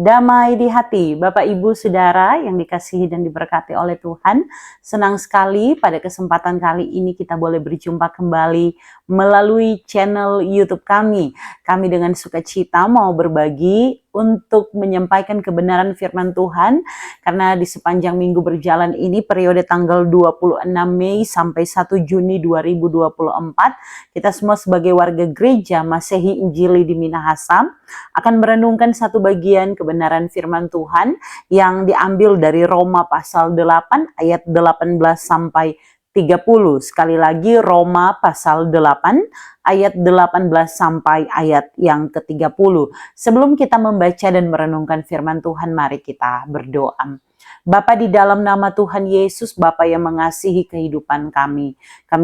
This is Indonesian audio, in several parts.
Damai di hati, Bapak Ibu Saudara yang dikasihi dan diberkati oleh Tuhan. Senang sekali pada kesempatan kali ini kita boleh berjumpa kembali melalui channel YouTube kami. Kami dengan sukacita mau berbagi untuk menyampaikan kebenaran firman Tuhan, karena di sepanjang minggu berjalan ini periode tanggal 26 Mei sampai 1 Juni 2024, kita semua sebagai warga gereja Masehi Injili di Minahasa akan merenungkan satu bagian kebenaran firman Tuhan yang diambil dari Roma pasal 8 ayat 18 sampai 30. Sekali lagi, Roma pasal 8 ayat 18 sampai ayat yang ke-30. Sebelum kita membaca dan merenungkan firman Tuhan, mari kita berdoa. Bapa, di dalam nama Tuhan Yesus, Bapa yang mengasihi kehidupan kami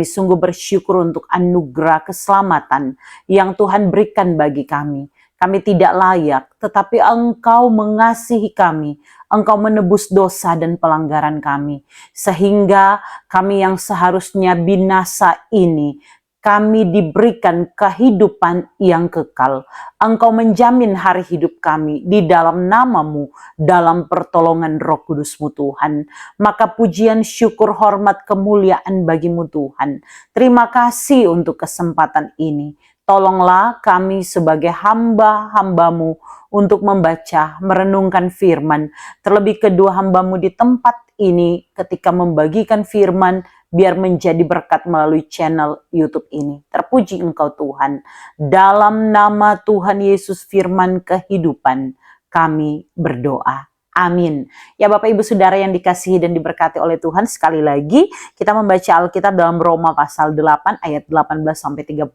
sungguh bersyukur untuk anugerah keselamatan yang Tuhan berikan bagi kami. Kami tidak layak, tetapi Engkau mengasihi kami. Engkau menebus dosa dan pelanggaran kami. Sehingga kami yang seharusnya binasa ini, kami diberikan kehidupan yang kekal. Engkau menjamin hari hidup kami di dalam nama-Mu, dalam pertolongan Roh Kudus-Mu Tuhan. Maka pujian, syukur, hormat, kemuliaan bagi-Mu Tuhan. Terima kasih untuk kesempatan ini. Tolonglah kami sebagai hamba-hamba-Mu untuk membaca, merenungkan firman. Terlebih kedua hamba-Mu di tempat ini ketika membagikan firman, biar menjadi berkat melalui channel YouTube ini. Terpuji Engkau Tuhan. Dalam nama Tuhan Yesus firman kehidupan, kami berdoa. Amin. Ya Bapak Ibu Saudara yang dikasihi dan diberkati oleh Tuhan, sekali lagi kita membaca Alkitab dalam Roma pasal 8 ayat 18 sampai 30.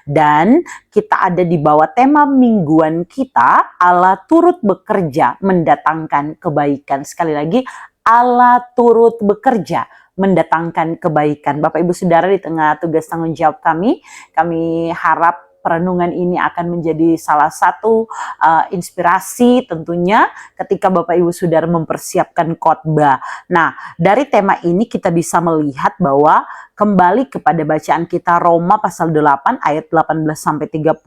Dan kita ada di bawah tema mingguan kita, Allah turut bekerja mendatangkan kebaikan. Sekali lagi, Allah turut bekerja mendatangkan kebaikan. Bapak Ibu Saudara, di tengah tugas tanggung jawab kami harap perenungan ini akan menjadi salah satu inspirasi tentunya ketika Bapak Ibu Saudara mempersiapkan khotbah. Nah, dari tema ini kita bisa melihat bahwa kembali kepada bacaan kita Roma pasal 8 ayat 18 sampai 30,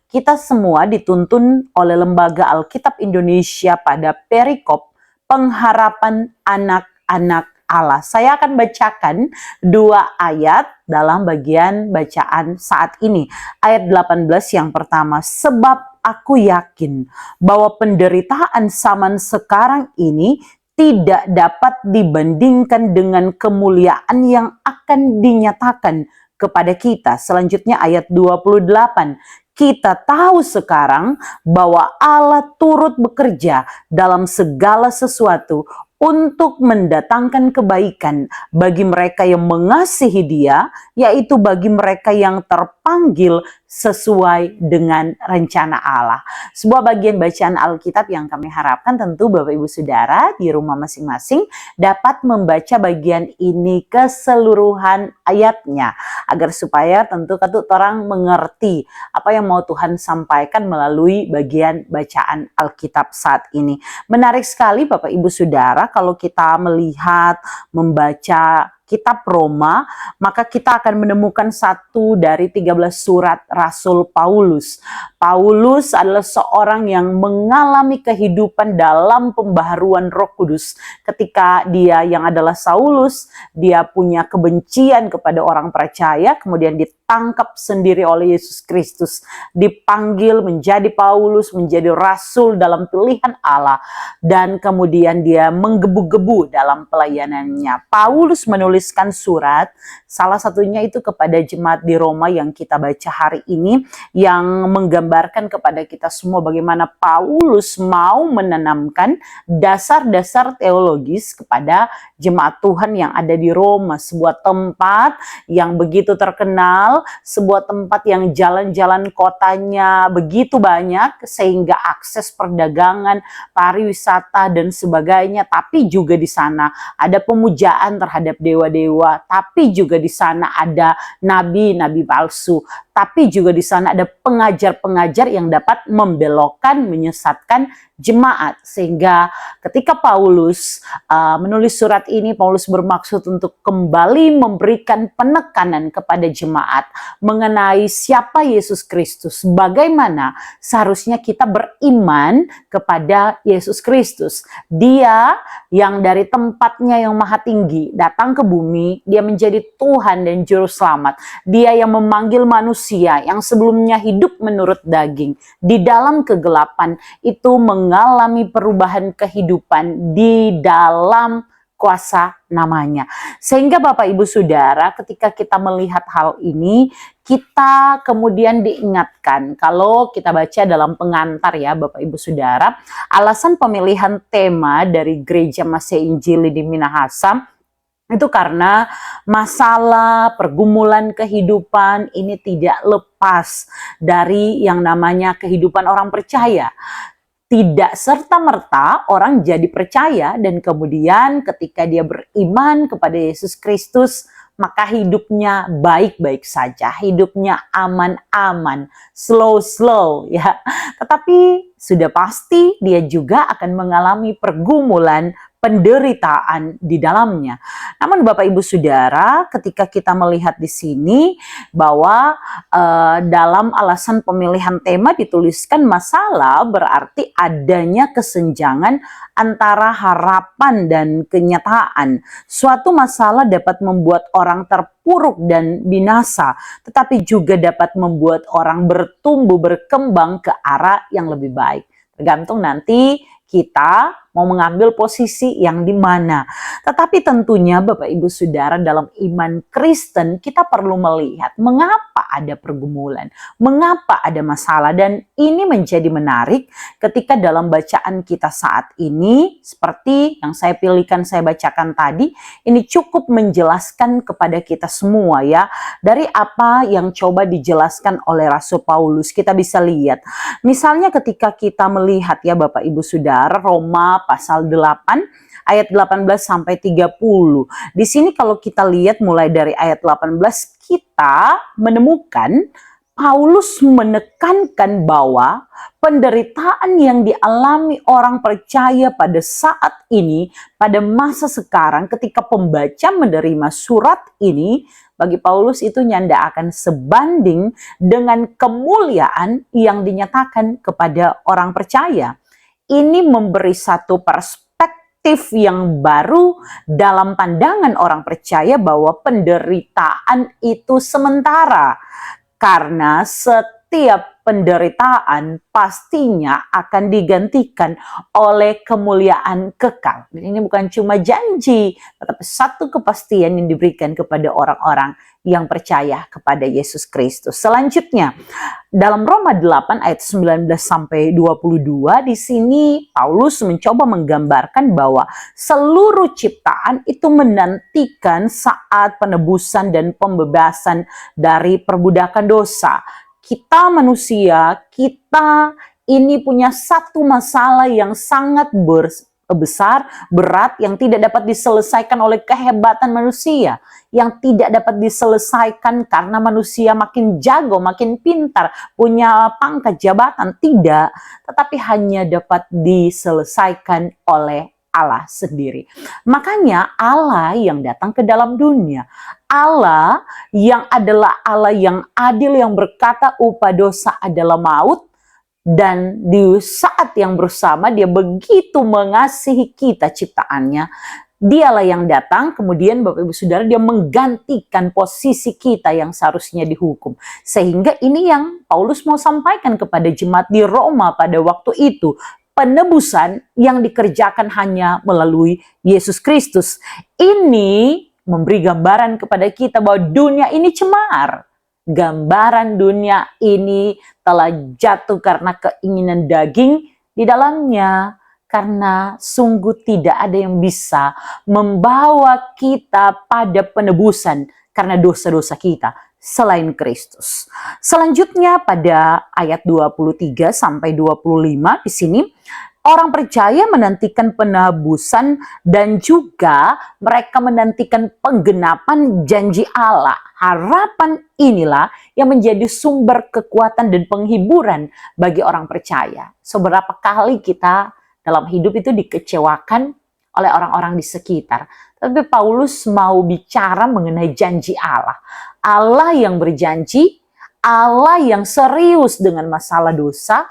kita semua dituntun oleh Lembaga Alkitab Indonesia pada perikop pengharapan anak-anak Allah. Saya akan bacakan 2 ayat dalam bagian bacaan saat ini. Ayat 18 yang pertama, sebab aku yakin bahwa penderitaan zaman sekarang ini tidak dapat dibandingkan dengan kemuliaan yang akan dinyatakan kepada kita. Selanjutnya ayat 28. Kita tahu sekarang bahwa Allah turut bekerja dalam segala sesuatu untuk mendatangkan kebaikan bagi mereka yang mengasihi Dia, yaitu bagi mereka yang terpanggil sesuai dengan rencana Allah. Sebuah bagian bacaan Alkitab yang kami harapkan tentu Bapak Ibu Saudara di rumah masing-masing dapat membaca bagian ini keseluruhan ayatnya, agar supaya tentu orang mengerti apa yang mau Tuhan sampaikan melalui bagian bacaan Alkitab saat ini. Menarik sekali Bapak Ibu Saudara, kalau kita melihat, membaca kitab Roma, maka kita akan menemukan satu dari 13 surat Rasul Paulus. Paulus adalah seorang yang mengalami kehidupan dalam pembaharuan Roh Kudus. Ketika dia yang adalah Saulus, dia punya kebencian kepada orang percaya, kemudian ditangkap sendiri oleh Yesus Kristus, dipanggil menjadi Paulus, menjadi rasul dalam pilihan Allah, dan kemudian dia menggebu-gebu dalam pelayanannya. Paulus menuliskan surat, salah satunya itu kepada jemaat di Roma yang kita baca hari ini, yang menggambarkan kepada kita semua bagaimana Paulus mau menanamkan dasar-dasar teologis kepada jemaat Tuhan yang ada di Roma, sebuah tempat yang begitu terkenal, sebuah tempat yang jalan-jalan kotanya begitu banyak sehingga akses perdagangan, pariwisata dan sebagainya, tapi juga di sana ada pemujaan terhadap dewa-dewa, tapi juga di sana ada nabi-nabi palsu. tapi juga di sana ada pengajar-pengajar yang dapat membelokkan, menyesatkan jemaat. Sehingga ketika Paulus menulis surat ini, Paulus bermaksud untuk kembali memberikan penekanan kepada jemaat mengenai siapa Yesus Kristus, bagaimana seharusnya kita beriman kepada Yesus Kristus. Dia yang dari tempatnya yang maha tinggi datang ke bumi, dia menjadi Tuhan dan Juru Selamat. Dia yang memanggil manusia yang sebelumnya hidup menurut daging, di dalam kegelapan itu mengalami perubahan kehidupan di dalam kuasa namanya. Sehingga Bapak Ibu Saudara, ketika kita melihat hal ini, kita kemudian diingatkan, kalau kita baca dalam pengantar ya Bapak Ibu Saudara, alasan pemilihan tema dari Gereja Masih Injili di Minahasa itu karena masalah pergumulan kehidupan ini tidak lepas dari yang namanya kehidupan orang percaya. Tidak serta-merta orang jadi percaya dan kemudian ketika dia beriman kepada Yesus Kristus, maka hidupnya baik-baik saja, hidupnya aman-aman, slow-slow ya. Tetapi sudah pasti dia juga akan mengalami pergumulan, penderitaan di dalamnya. Namun Bapak Ibu Saudara, ketika kita melihat di sini bahwa dalam alasan pemilihan tema dituliskan masalah, berarti adanya kesenjangan antara harapan dan kenyataan. Suatu masalah dapat membuat orang terpuruk dan binasa, tetapi juga dapat membuat orang bertumbuh, berkembang ke arah yang lebih baik. Tergantung nanti kita mau mengambil posisi yang di mana. Tetapi tentunya Bapak Ibu Saudara, dalam iman Kristen kita perlu melihat mengapa ada pergumulan, mengapa ada masalah, dan ini menjadi menarik ketika dalam bacaan kita saat ini seperti yang saya pilihkan, saya bacakan tadi, ini cukup menjelaskan kepada kita semua ya, dari apa yang coba dijelaskan oleh Rasul Paulus. Kita bisa lihat misalnya ketika kita melihat ya Bapak Ibu Saudara, Roma pasal 8 ayat 18 sampai 30. Di sini kalau kita lihat mulai dari ayat 18, kita menemukan Paulus menekankan bahwa penderitaan yang dialami orang percaya pada saat ini, pada masa sekarang ketika pembaca menerima surat ini, bagi Paulus itu nyanda akan sebanding dengan kemuliaan yang dinyatakan kepada orang percaya. Ini memberi satu perspektif yang baru dalam pandangan orang percaya bahwa penderitaan itu sementara. Karena setiap penderitaan pastinya akan digantikan oleh kemuliaan kekal. Dan ini bukan cuma janji, tetapi satu kepastian yang diberikan kepada orang-orang yang percaya kepada Yesus Kristus. Selanjutnya, dalam Roma 8 ayat 19 sampai 22, di sini Paulus mencoba menggambarkan bahwa seluruh ciptaan itu menantikan saat penebusan dan pembebasan dari perbudakan dosa. Kita manusia, kita ini punya satu masalah yang sangat besar, berat, yang tidak dapat diselesaikan oleh kehebatan manusia, yang tidak dapat diselesaikan karena manusia makin jago, makin pintar, punya pangkat jabatan, tidak, tetapi hanya dapat diselesaikan oleh Allah sendiri. Makanya Allah yang datang ke dalam dunia, Allah yang adalah Allah yang adil, yang berkata upah dosa adalah maut, dan di saat yang bersama dia begitu mengasihi kita ciptaannya, dialah yang datang kemudian Bapak Ibu Saudara, dia menggantikan posisi kita yang seharusnya dihukum. Sehingga ini yang Paulus mau sampaikan kepada jemaat di Roma pada waktu itu, penebusan yang dikerjakan hanya melalui Yesus Kristus. Ini memberi gambaran kepada kita bahwa dunia ini cemar. Gambaran dunia ini telah jatuh karena keinginan daging di dalamnya. Karena sungguh tidak ada yang bisa membawa kita pada penebusan karena dosa-dosa kita selain Kristus. Selanjutnya pada ayat 23 sampai 25 di sini, orang percaya menantikan penebusan dan juga mereka menantikan penggenapan janji Allah. harapan inilah yang menjadi sumber kekuatan dan penghiburan bagi orang percaya. Seberapa kali kita dalam hidup itu dikecewakan oleh orang-orang di sekitar. Tapi Paulus mau bicara mengenai janji Allah. Allah yang berjanji, Allah yang serius dengan masalah dosa,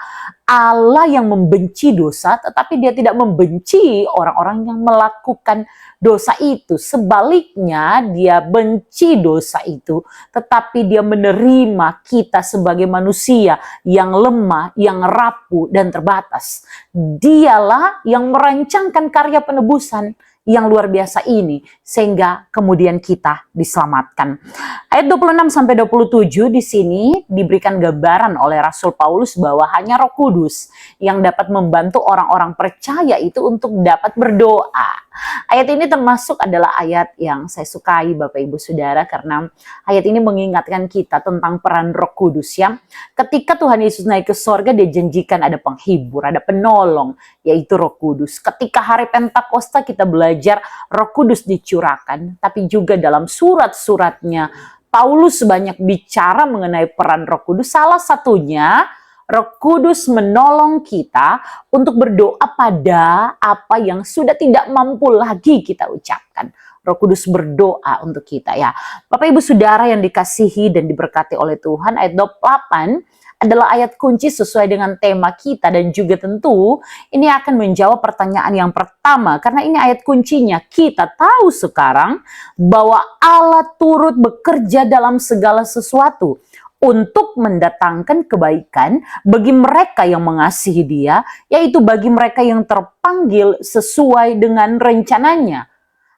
Allah yang membenci dosa, tetapi dia tidak membenci orang-orang yang melakukan dosa itu. Sebaliknya, dia benci dosa itu, tetapi dia menerima kita sebagai manusia yang lemah, yang rapuh, dan terbatas. Dialah yang merancangkan karya penebusan yang luar biasa ini, sehingga kemudian kita diselamatkan. Ayat 26-27 di sini diberikan gambaran oleh Rasul Paulus bahwa hanya Roh Kudus yang dapat membantu orang-orang percaya itu untuk dapat berdoa. Ayat ini termasuk adalah ayat yang saya sukai Bapak Ibu Saudara, karena ayat ini mengingatkan kita tentang peran Roh Kudus ya. Ketika Tuhan Yesus naik ke sorga, dia janjikan ada penghibur, ada penolong, yaitu Roh Kudus. Ketika hari Pentakosta kita belajar Roh Kudus dicurahkan, tapi juga dalam surat-suratnya Paulus banyak bicara mengenai peran Roh Kudus. Salah satunya, Roh Kudus menolong kita untuk berdoa pada apa yang sudah tidak mampu lagi kita ucapkan. Roh Kudus berdoa untuk kita ya. Bapak Ibu Saudara yang dikasihi dan diberkati oleh Tuhan, ayat 28 adalah ayat kunci sesuai dengan tema kita, dan juga tentu ini akan menjawab pertanyaan yang pertama, karena ini ayat kuncinya. Kita tahu sekarang bahwa Allah turut bekerja dalam segala sesuatu untuk mendatangkan kebaikan bagi mereka yang mengasihi Dia, yaitu bagi mereka yang terpanggil sesuai dengan rencananya.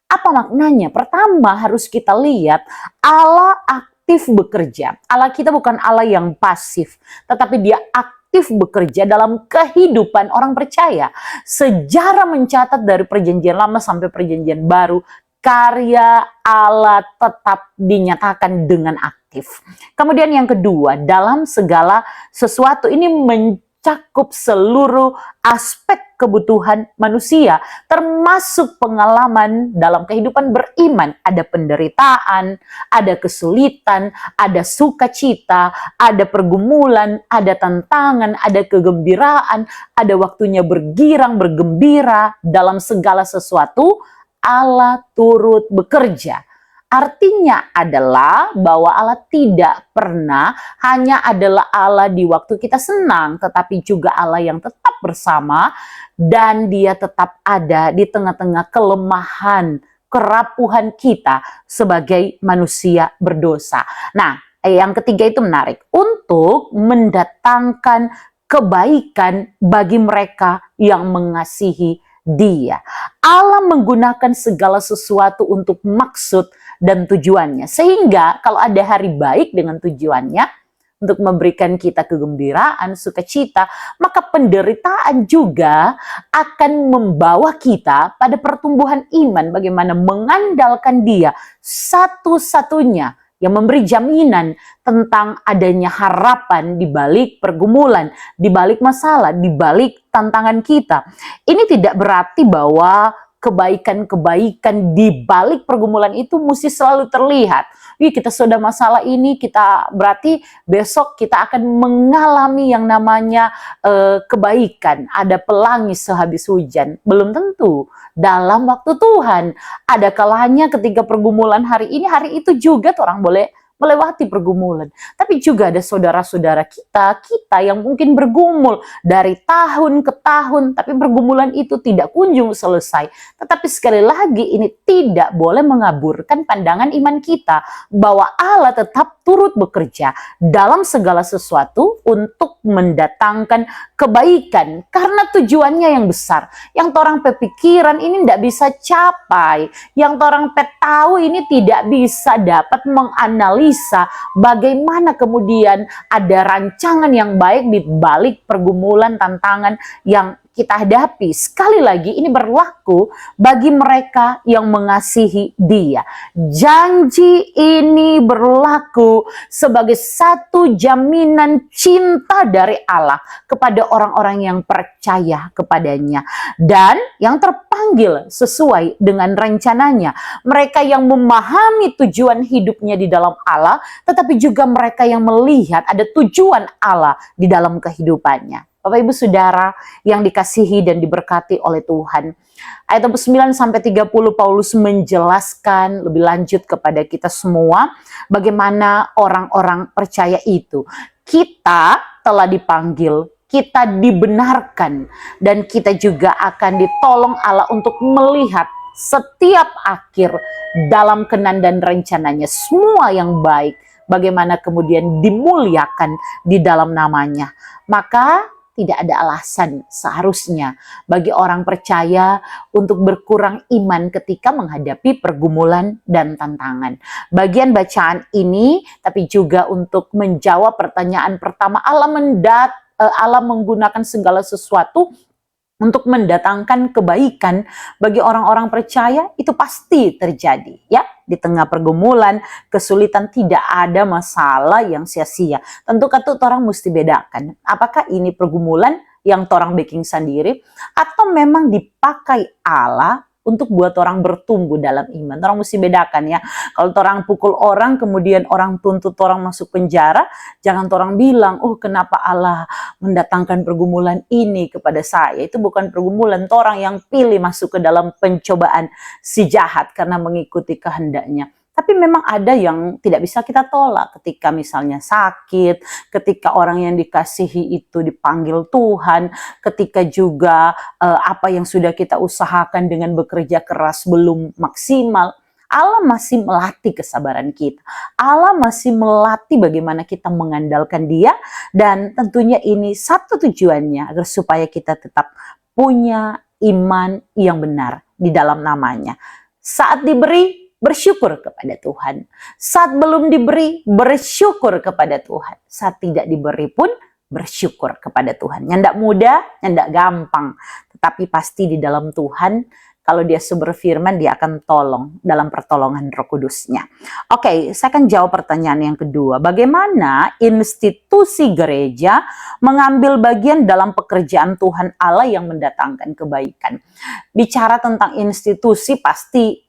Apa maknanya? Pertama, harus kita lihat Allah aktif bekerja. Allah kita bukan Allah yang pasif, tetapi Dia aktif bekerja dalam kehidupan orang percaya. Sejarah mencatat dari perjanjian lama sampai perjanjian baru, karya Allah tetap dinyatakan dengan aktif. Kemudian yang kedua, dalam segala sesuatu ini mencakup seluruh aspek kebutuhan manusia, termasuk pengalaman dalam kehidupan beriman. Ada penderitaan, ada kesulitan, ada sukacita, ada pergumulan, ada tantangan, ada kegembiraan, ada waktunya bergirang, bergembira. Dalam segala sesuatu Allah turut bekerja. Artinya adalah bahwa Allah tidak pernah hanya adalah Allah di waktu kita senang, tetapi juga Allah yang tetap bersama, dan Dia tetap ada di tengah-tengah kelemahan, kerapuhan kita sebagai manusia berdosa. Nah, yang ketiga itu menarik, untuk mendatangkan kebaikan bagi mereka yang mengasihi Dia. Allah menggunakan segala sesuatu untuk maksud dan tujuannya. Sehingga kalau ada hari baik dengan tujuannya untuk memberikan kita kegembiraan, sukacita, maka penderitaan juga akan membawa kita pada pertumbuhan iman, bagaimana mengandalkan Dia satu-satunya yang memberi jaminan tentang adanya harapan di balik pergumulan, di balik masalah, di balik tantangan kita. Ini tidak berarti bahwa kebaikan-kebaikan di balik pergumulan itu mesti selalu terlihat. Kita sudah masalah ini, kita berarti besok kita akan mengalami yang namanya kebaikan. Ada pelangi sehabis hujan. Belum tentu. Dalam waktu Tuhan, ada kalanya ketika pergumulan hari ini, hari itu juga orang boleh melewati pergumulan. Tapi juga ada saudara-saudara kita yang mungkin bergumul dari tahun ke tahun, tapi pergumulan itu tidak kunjung selesai. Tetapi sekali lagi ini tidak boleh mengaburkan pandangan iman kita bahwa Allah tetap turut bekerja dalam segala sesuatu untuk mendatangkan kebaikan, karena tujuannya yang besar. Yang orang pepikiran ini tidak bisa capai, yang orang tahu ini tidak bisa dapat menganalisa bagaimana kemudian ada rancangan yang baik di balik pergumulan, tantangan yang kita hadapi. Sekali lagi ini berlaku bagi mereka yang mengasihi Dia. Janji ini berlaku sebagai satu jaminan cinta dari Allah kepada orang-orang yang percaya kepadanya. Dan yang terpenting dipanggil sesuai dengan rencananya. Mereka yang memahami tujuan hidupnya di dalam Allah, tetapi juga mereka yang melihat ada tujuan Allah di dalam kehidupannya. Bapak Ibu Saudara yang dikasihi dan diberkati oleh Tuhan. Ayat 29-30 Paulus menjelaskan lebih lanjut kepada kita semua bagaimana orang-orang percaya itu. Kita telah dipanggil, kita dibenarkan, dan kita juga akan ditolong Allah untuk melihat setiap akhir dalam kenan dan rencananya. Semua yang baik, bagaimana kemudian dimuliakan di dalam namanya. Maka tidak ada alasan seharusnya bagi orang percaya untuk berkurang iman ketika menghadapi pergumulan dan tantangan. Bagian bacaan ini tapi juga untuk menjawab pertanyaan pertama, Allah menggunakan segala sesuatu untuk mendatangkan kebaikan bagi orang-orang percaya. Itu pasti terjadi ya. Di tengah pergumulan, kesulitan, tidak ada masalah yang sia-sia. Tentu orang mesti bedakan, apakah ini pergumulan yang orang bikin sendiri atau memang dipakai Allah untuk buat orang bertumbuh dalam iman. Orang mesti bedakan ya. Kalau orang pukul orang, kemudian orang tuntut orang masuk penjara, jangan orang bilang, oh kenapa Allah mendatangkan pergumulan ini kepada saya. Itu bukan pergumulan, orang yang pilih masuk ke dalam pencobaan si jahat karena mengikuti kehendaknya. Tapi memang ada yang tidak bisa kita tolak ketika misalnya sakit, ketika orang yang dikasihi itu dipanggil Tuhan, ketika juga apa yang sudah kita usahakan dengan bekerja keras belum maksimal. Allah masih melatih kesabaran kita. Allah masih melatih bagaimana kita mengandalkan Dia, dan tentunya ini satu tujuannya agar supaya kita tetap punya iman yang benar di dalam namanya. Saat diberi, bersyukur kepada Tuhan. Saat belum diberi, bersyukur kepada Tuhan. Saat tidak diberi pun, bersyukur kepada Tuhan. Yang tidak mudah, yang tidak gampang. Tetapi pasti di dalam Tuhan, kalau Dia berfirman, Dia akan tolong dalam pertolongan Roh Kudus-Nya. Oke, saya akan jawab pertanyaan yang kedua. Bagaimana institusi gereja mengambil bagian dalam pekerjaan Tuhan Allah yang mendatangkan kebaikan? Bicara tentang institusi, pasti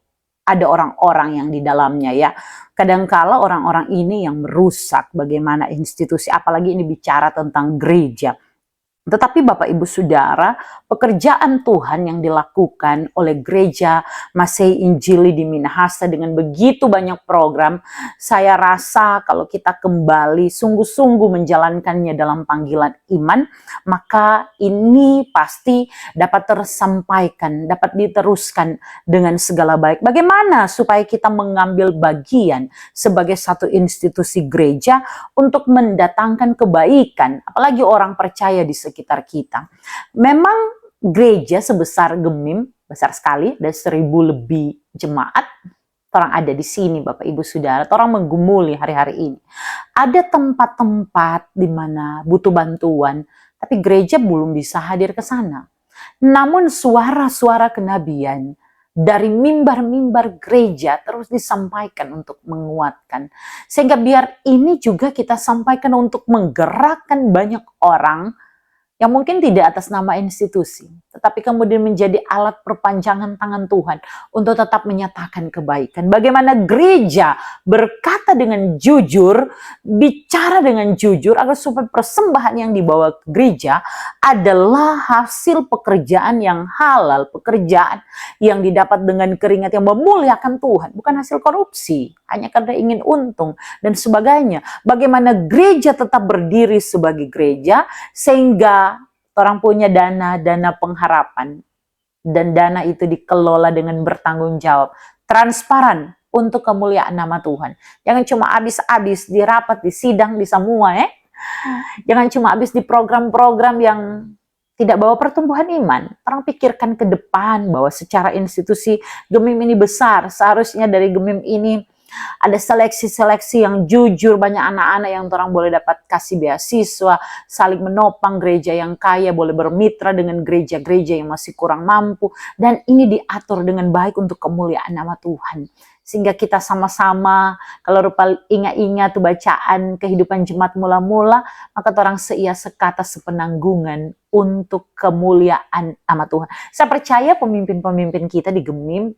ada orang-orang yang di dalamnya ya. Kadangkala orang-orang ini yang merusak bagaimana institusi, apalagi ini bicara tentang gereja. Tetapi Bapak Ibu Saudara, pekerjaan Tuhan yang dilakukan oleh gereja Masehi Injili di Minahasa dengan begitu banyak program, saya rasa kalau kita kembali sungguh-sungguh menjalankannya dalam panggilan iman, maka ini pasti dapat tersampaikan, dapat diteruskan dengan segala baik. Bagaimana supaya kita mengambil bagian sebagai satu institusi gereja untuk mendatangkan kebaikan, apalagi orang percaya di sekitar kita. Memang gereja sebesar Gemim, besar sekali, ada 1.000 lebih jemaat. Orang ada di sini Bapak Ibu Saudara, orang menggumuli hari-hari ini. Ada tempat-tempat di mana butuh bantuan, tapi gereja belum bisa hadir ke sana. Namun suara-suara kenabian dari mimbar-mimbar gereja terus disampaikan untuk menguatkan. Sehingga biar ini juga kita sampaikan untuk menggerakkan banyak orang yang mungkin tidak atas nama institusi, tetapi kemudian menjadi alat perpanjangan tangan Tuhan untuk tetap menyatakan kebaikan. Bagaimana gereja berkata dengan jujur, bicara dengan jujur, agar supaya persembahan yang dibawa ke gereja adalah hasil pekerjaan yang halal, pekerjaan yang didapat dengan keringat yang memuliakan Tuhan, bukan hasil korupsi, hanya karena ingin untung dan sebagainya. Bagaimana gereja tetap berdiri sebagai gereja, sehingga orang punya dana pengharapan, dan dana itu dikelola dengan bertanggung jawab, transparan untuk kemuliaan nama Tuhan. Jangan cuma habis-habis di rapat, di sidang, di semua Jangan cuma habis di program-program yang tidak bawa pertumbuhan iman. Orang pikirkan ke depan bahwa secara institusi Gemim ini besar, seharusnya dari Gemim ini ada seleksi-seleksi yang jujur, banyak anak-anak yang orang boleh dapat kasih beasiswa, saling menopang gereja yang kaya, boleh bermitra dengan gereja-gereja yang masih kurang mampu, dan ini diatur dengan baik untuk kemuliaan nama Tuhan. sehingga kita sama-sama kalau rupa ingat-ingat tuh bacaan kehidupan jemaat mula-mula, maka orang seia sekata sepenanggungan untuk kemuliaan nama Tuhan. Saya percaya pemimpin-pemimpin kita di Gemim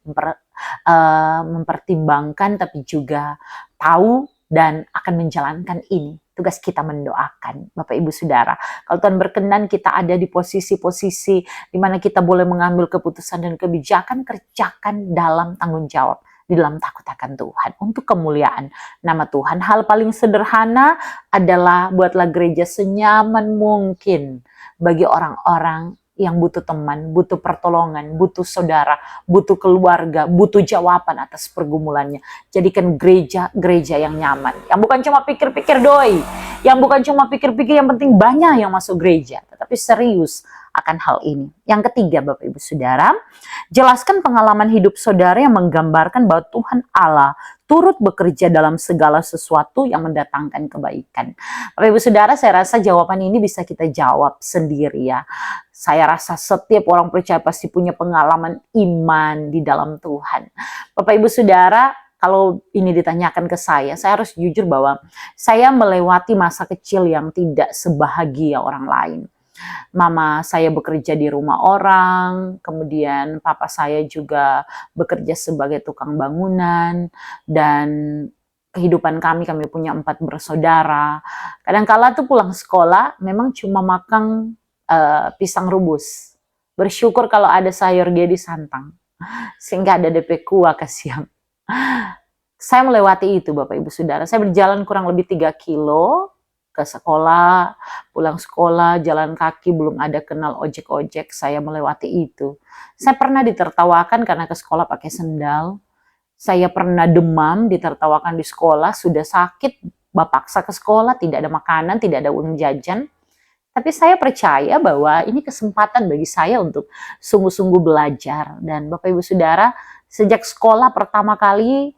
mempertimbangkan tapi juga tahu dan akan menjalankan ini. Tugas kita mendoakan, Bapak Ibu Saudara. Kalau Tuhan berkenan kita ada di posisi-posisi di mana kita boleh mengambil keputusan dan kebijakan, kerjakan dalam tanggung jawab, di dalam takut akan Tuhan, untuk kemuliaan nama Tuhan. Hal paling sederhana adalah buatlah gereja senyaman mungkin bagi orang-orang yang butuh teman, butuh pertolongan, butuh saudara, butuh keluarga, butuh jawaban atas pergumulannya. Jadikan gereja yang nyaman, yang bukan cuma pikir-pikir doi, yang bukan cuma pikir-pikir yang penting banyak yang masuk gereja, tetapi serius akan hal ini. Yang ketiga, Bapak Ibu Saudara, jelaskan pengalaman hidup saudara yang menggambarkan bahwa Tuhan Allah turut bekerja dalam segala sesuatu yang mendatangkan kebaikan. Bapak Ibu Saudara, saya rasa jawaban ini bisa kita jawab sendiri ya. Saya rasa setiap orang percaya pasti punya pengalaman iman di dalam Tuhan. Bapak Ibu Saudara, kalau ini ditanyakan ke saya harus jujur bahwa saya melewati masa kecil yang tidak sebahagia orang lain. Mama saya bekerja di rumah orang, kemudian papa saya juga bekerja sebagai tukang bangunan, dan kehidupan kami punya 4 bersaudara. Kadang-kala tuh pulang sekolah memang cuma makan pisang rebus. Bersyukur kalau ada sayur gedi santang, sehingga ada DP kuah ke siang. Saya melewati itu, Bapak Ibu Saudara. Saya berjalan kurang lebih 3 kilo ke sekolah, pulang sekolah, jalan kaki, belum ada kenal ojek-ojek, saya melewati itu. Saya pernah ditertawakan karena ke sekolah pakai sendal. Saya pernah demam, ditertawakan di sekolah, sudah sakit, paksa ke sekolah, tidak ada makanan, tidak ada uang jajan. Tapi saya percaya bahwa ini kesempatan bagi saya untuk sungguh-sungguh belajar. Dan Bapak Ibu Saudara, sejak sekolah pertama kali,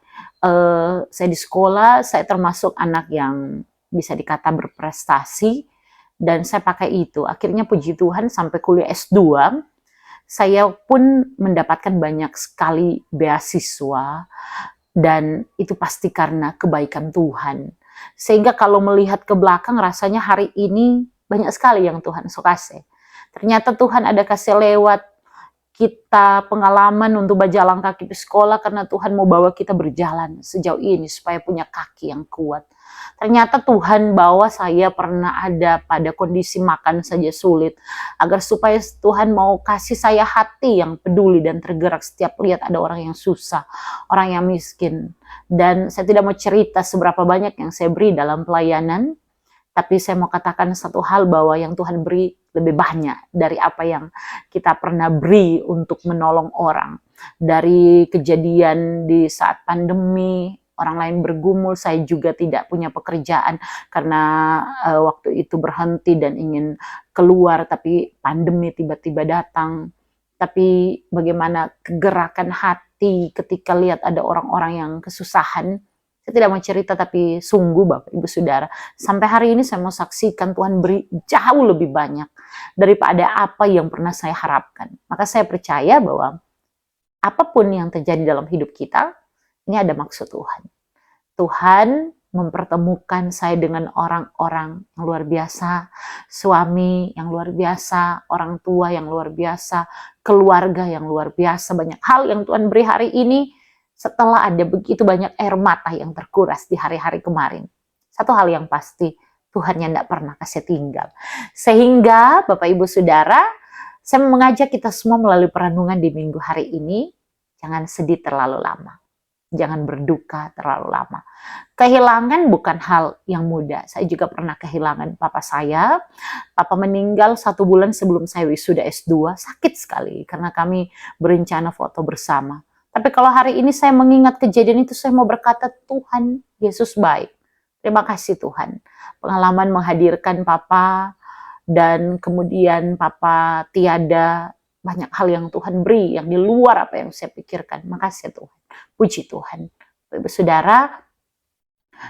saya di sekolah, saya termasuk anak yang bisa dikata berprestasi, dan saya pakai itu. Akhirnya puji Tuhan sampai kuliah S2, saya pun mendapatkan banyak sekali beasiswa, dan itu pasti karena kebaikan Tuhan. Sehingga kalau melihat ke belakang rasanya hari ini banyak sekali yang Tuhan kasih. Ternyata Tuhan ada kasih lewat kita pengalaman untuk berjalan kaki di sekolah karena Tuhan mau bawa kita berjalan sejauh ini supaya punya kaki yang kuat. Ternyata Tuhan bawa saya pernah ada pada kondisi makan saja sulit, agar supaya Tuhan mau kasih saya hati yang peduli dan tergerak setiap lihat ada orang yang susah, orang yang miskin. Dan saya tidak mau cerita seberapa banyak yang saya beri dalam pelayanan, tapi saya mau katakan satu hal bahwa yang Tuhan beri lebih banyak dari apa yang kita pernah beri untuk menolong orang. Dari kejadian di saat pandemi, orang lain bergumul, saya juga tidak punya pekerjaan karena waktu itu berhenti dan ingin keluar, tapi pandemi tiba-tiba datang. Tapi bagaimana kegerakan hati ketika lihat ada orang-orang yang kesusahan. Saya tidak mau cerita, tapi sungguh Bapak Ibu Saudara, sampai hari ini saya mau saksikan Tuhan beri jauh lebih banyak daripada apa yang pernah saya harapkan. Maka saya percaya bahwa apapun yang terjadi dalam hidup kita, ini ada maksud Tuhan. Tuhan mempertemukan saya dengan orang-orang yang luar biasa, suami yang luar biasa, orang tua yang luar biasa, keluarga yang luar biasa. Banyak hal yang Tuhan beri hari ini setelah ada begitu banyak air mata yang terkuras di hari-hari kemarin. Satu hal yang pasti, Tuhan yang tidak pernah kasih tinggal. Sehingga Bapak Ibu Saudara, saya mengajak kita semua melalui perenungan di minggu hari ini, jangan sedih terlalu lama. Jangan berduka terlalu lama. Kehilangan bukan hal yang mudah. Saya juga pernah kehilangan papa saya. Papa meninggal 1 bulan sebelum saya wisuda S2. Sakit sekali karena kami berencana foto bersama. Tapi kalau hari ini saya mengingat kejadian itu, saya mau berkata, Tuhan Yesus baik. Terima kasih Tuhan. Pengalaman menghadirkan papa, dan kemudian papa tiada, banyak hal yang Tuhan beri yang di luar apa yang saya pikirkan. Makasih Tuhan. Puji Tuhan. Ibu Saudara,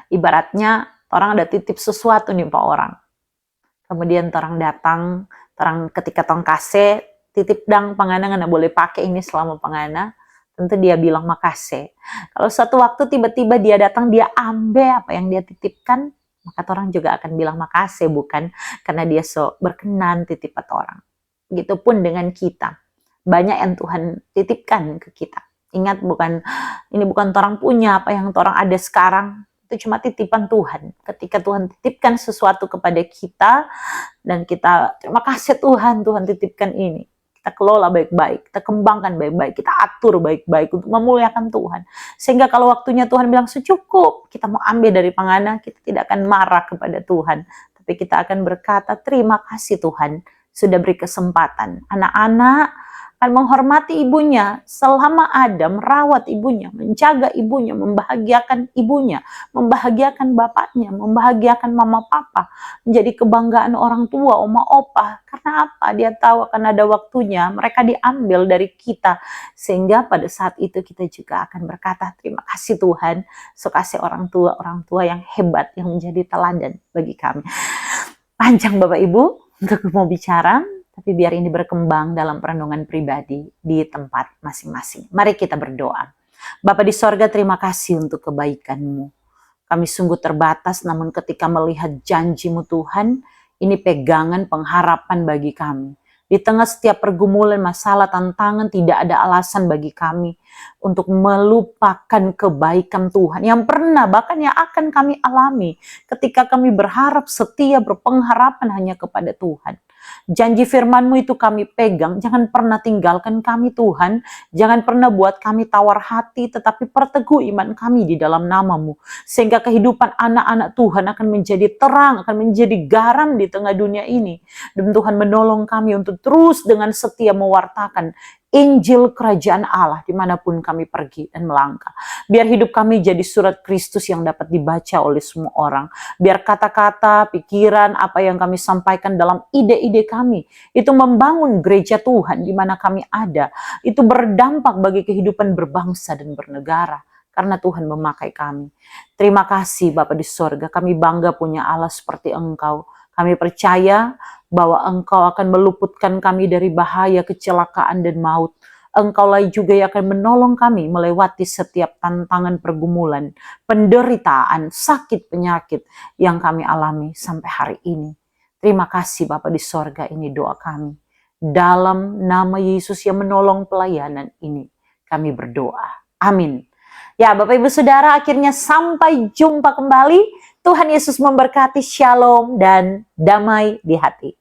ibaratnya orang ada titip sesuatu nih Pak orang. Kemudian orang datang, orang ketika tong kase, titip dang pangana nggak boleh pakai ini selama pangana. tentu dia bilang makasih. Kalau suatu waktu tiba-tiba dia datang, dia ambil apa yang dia titipkan, maka orang juga akan bilang makasih, bukan? Karena dia so berkenan titip ke orang. Begitupun dengan kita. Banyak yang Tuhan titipkan ke kita. Ingat, ini bukan orang punya apa yang orang ada sekarang. Itu cuma titipan Tuhan. Ketika Tuhan titipkan sesuatu kepada kita, dan kita terima kasih Tuhan, Tuhan titipkan ini. Kita kelola baik-baik, kita kembangkan baik-baik, kita atur baik-baik untuk memuliakan Tuhan. Sehingga kalau waktunya Tuhan bilang cukup, kita mau ambil dari panganan, kita tidak akan marah kepada Tuhan. Tapi kita akan berkata, terima kasih Tuhan, sudah beri kesempatan. Anak-anak akan menghormati ibunya selama ada, merawat ibunya, menjaga ibunya, membahagiakan ibunya, membahagiakan bapaknya, membahagiakan mama papa, menjadi kebanggaan orang tua, oma opa. Karena apa? Dia tahu akan ada waktunya mereka diambil dari kita, sehingga pada saat itu kita juga akan berkata terima kasih Tuhan, so kasih orang tua yang hebat, yang menjadi teladan bagi kami. Panjang Bapak Ibu untuk mau bicara, tapi biar ini berkembang dalam perenungan pribadi di tempat masing-masing. Mari kita berdoa. Bapa di sorga, terima kasih untuk kebaikan-Mu. Kami sungguh terbatas, namun ketika melihat janji-Mu Tuhan, ini pegangan pengharapan bagi kami. Di tengah setiap pergumulan, masalah, tantangan, tidak ada alasan bagi kami untuk melupakan kebaikan Tuhan yang pernah, bahkan yang akan kami alami ketika kami berharap setia, berpengharapan hanya kepada Tuhan. Janji firman-Mu itu kami pegang, jangan pernah tinggalkan kami Tuhan, jangan pernah buat kami tawar hati, tetapi perteguh iman kami di dalam nama-Mu, sehingga kehidupan anak-anak Tuhan akan menjadi terang, akan menjadi garam di tengah dunia ini, dan Tuhan menolong kami untuk terus dengan setia mewartakan Injil Kerajaan Allah dimanapun kami pergi dan melangkah. Biar hidup kami jadi surat Kristus yang dapat dibaca oleh semua orang. Biar kata-kata, pikiran, apa yang kami sampaikan dalam ide-ide kami, itu membangun gereja Tuhan di mana kami ada. Itu berdampak bagi kehidupan berbangsa dan bernegara. Karena Tuhan memakai kami. Terima kasih Bapa di sorga, kami bangga punya Allah seperti Engkau. Kami percaya bahwa Engkau akan meluputkan kami dari bahaya, kecelakaan, dan maut. Engkaulah juga yang akan menolong kami melewati setiap tantangan, pergumulan, penderitaan, sakit, penyakit yang kami alami sampai hari ini. Terima kasih Bapa di sorga, ini doa kami. Dalam nama Yesus yang menolong pelayanan ini, kami berdoa. Amin. Ya Bapak Ibu Saudara, akhirnya sampai jumpa kembali. Tuhan Yesus memberkati, shalom dan damai di hati.